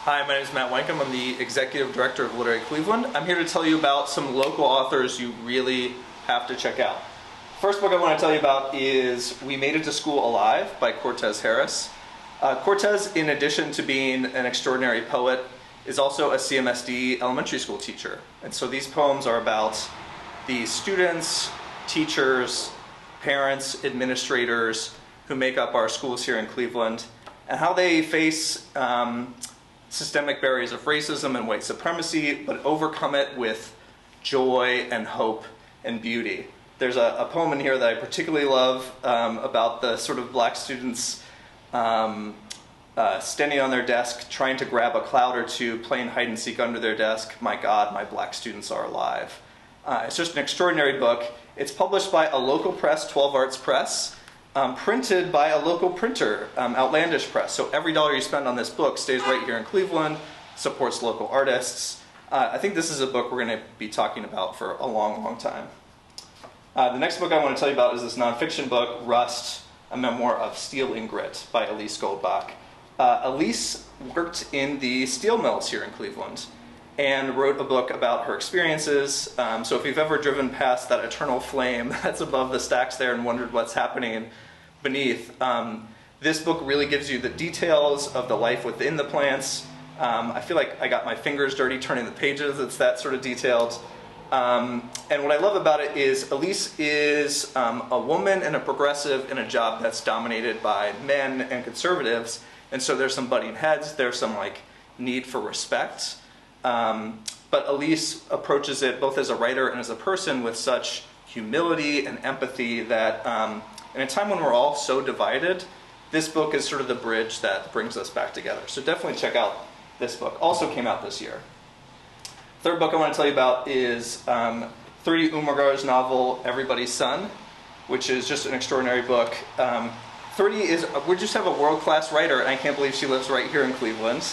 Hi, my name is Matt Wankum. I'm the Executive Director of Literary Cleveland. I'm here to tell you about some local authors you really have to check out. First book I want to tell you about is We Made It to School Alive by Cortez Harris. Cortez, in addition to being an extraordinary poet, is also a CMSD elementary school teacher. And so these poems are about the students, teachers, parents, administrators who make up our schools here in Cleveland, and how they face systemic barriers of racism and white supremacy, but overcome it with joy and hope and beauty. There's a poem in here that I particularly love about the sort of black students standing on their desk, trying to grab a cloud or two, playing hide and seek under their desk. My God, my black students are alive. It's just an extraordinary book. It's published by a local press, 12 Arts Press, printed by a local printer, Outlandish Press. So every dollar you spend on this book stays right here in Cleveland, supports local artists. I think this is a book we're going to be talking about for a long, long time. The next book I want to tell you about is this nonfiction book, Rust, a memoir of steel and grit by Elise Goldbach. Elise worked in the steel mills here in Cleveland and wrote a book about her experiences. So if you've ever driven past that eternal flame that's above the stacks there and wondered what's happening beneath, this book really gives you the details of the life within the plants. I feel like I got my fingers dirty turning the pages. It's that sort of detailed. And what I love about it is Elise is a woman and a progressive in a job that's dominated by men and conservatives. And so there's some butting heads, there's some need for respect. But Elise approaches it both as a writer and as a person with such humility and empathy that in a time when we're all so divided, this book is sort of the bridge that brings us back together. So definitely check out this book. Also came out this year. Third book I want to tell you about is Thuri Umagar's novel, Everybody's Son, which is just an extraordinary book. We just have a world-class writer, and I can't believe she lives right here in Cleveland.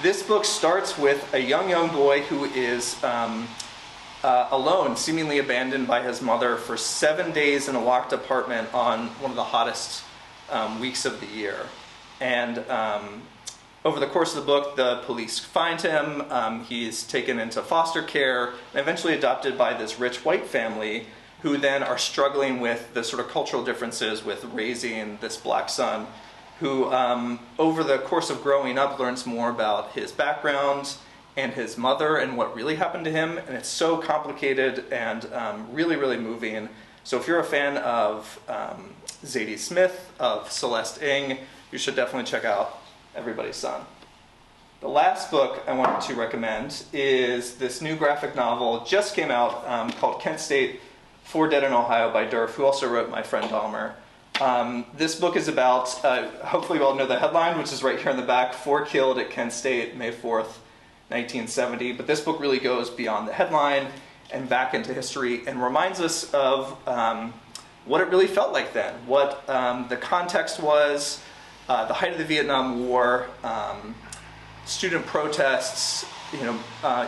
This book starts with a young boy who is alone, seemingly abandoned by his mother for 7 days in a locked apartment on one of the hottest weeks of the year. And over the course of the book, the police find him. He's taken into foster care and eventually adopted by this rich white family who then are struggling with the sort of cultural differences with raising this black son, who over the course of growing up learns more about his background and his mother and what really happened to him. And it's so complicated and really, really moving. So if you're a fan of Zadie Smith, of Celeste Ng, you should definitely check out Everybody's Son. The last book I wanted to recommend is this new graphic novel, just came out, called Kent State, 4 Dead in Ohio by Durf, who also wrote My Friend Dahmer. This book is about, hopefully you all know the headline, which is right here in the back, 4 killed at Kent State, May 4th, 1970. But this book really goes beyond the headline and back into history and reminds us of what it really felt like then, what the context was, the height of the Vietnam War, student protests,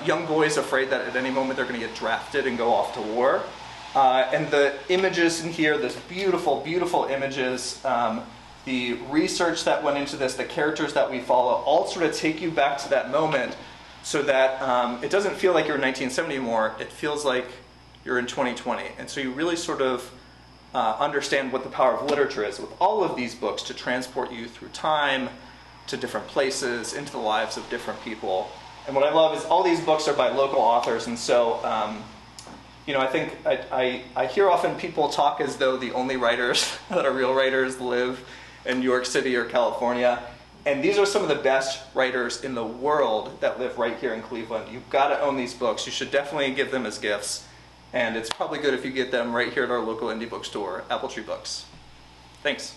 young boys afraid that at any moment they're going to get drafted and go off to war. And the images in here, this beautiful, beautiful images, the research that went into this, the characters that we follow, all sort of take you back to that moment so that it doesn't feel like you're in 1970 anymore. It feels like you're in 2020. And so you really sort of understand what the power of literature is with all of these books to transport you through time, to different places, into the lives of different people. And what I love is all these books are by local authors, and so I think I hear often people talk as though the only writers that are real writers live in New York City or California. And these are some of the best writers in the world that live right here in Cleveland. You've got to own these books. You should definitely give them as gifts. And it's probably good if you get them right here at our local indie bookstore, Apple Tree Books. Thanks.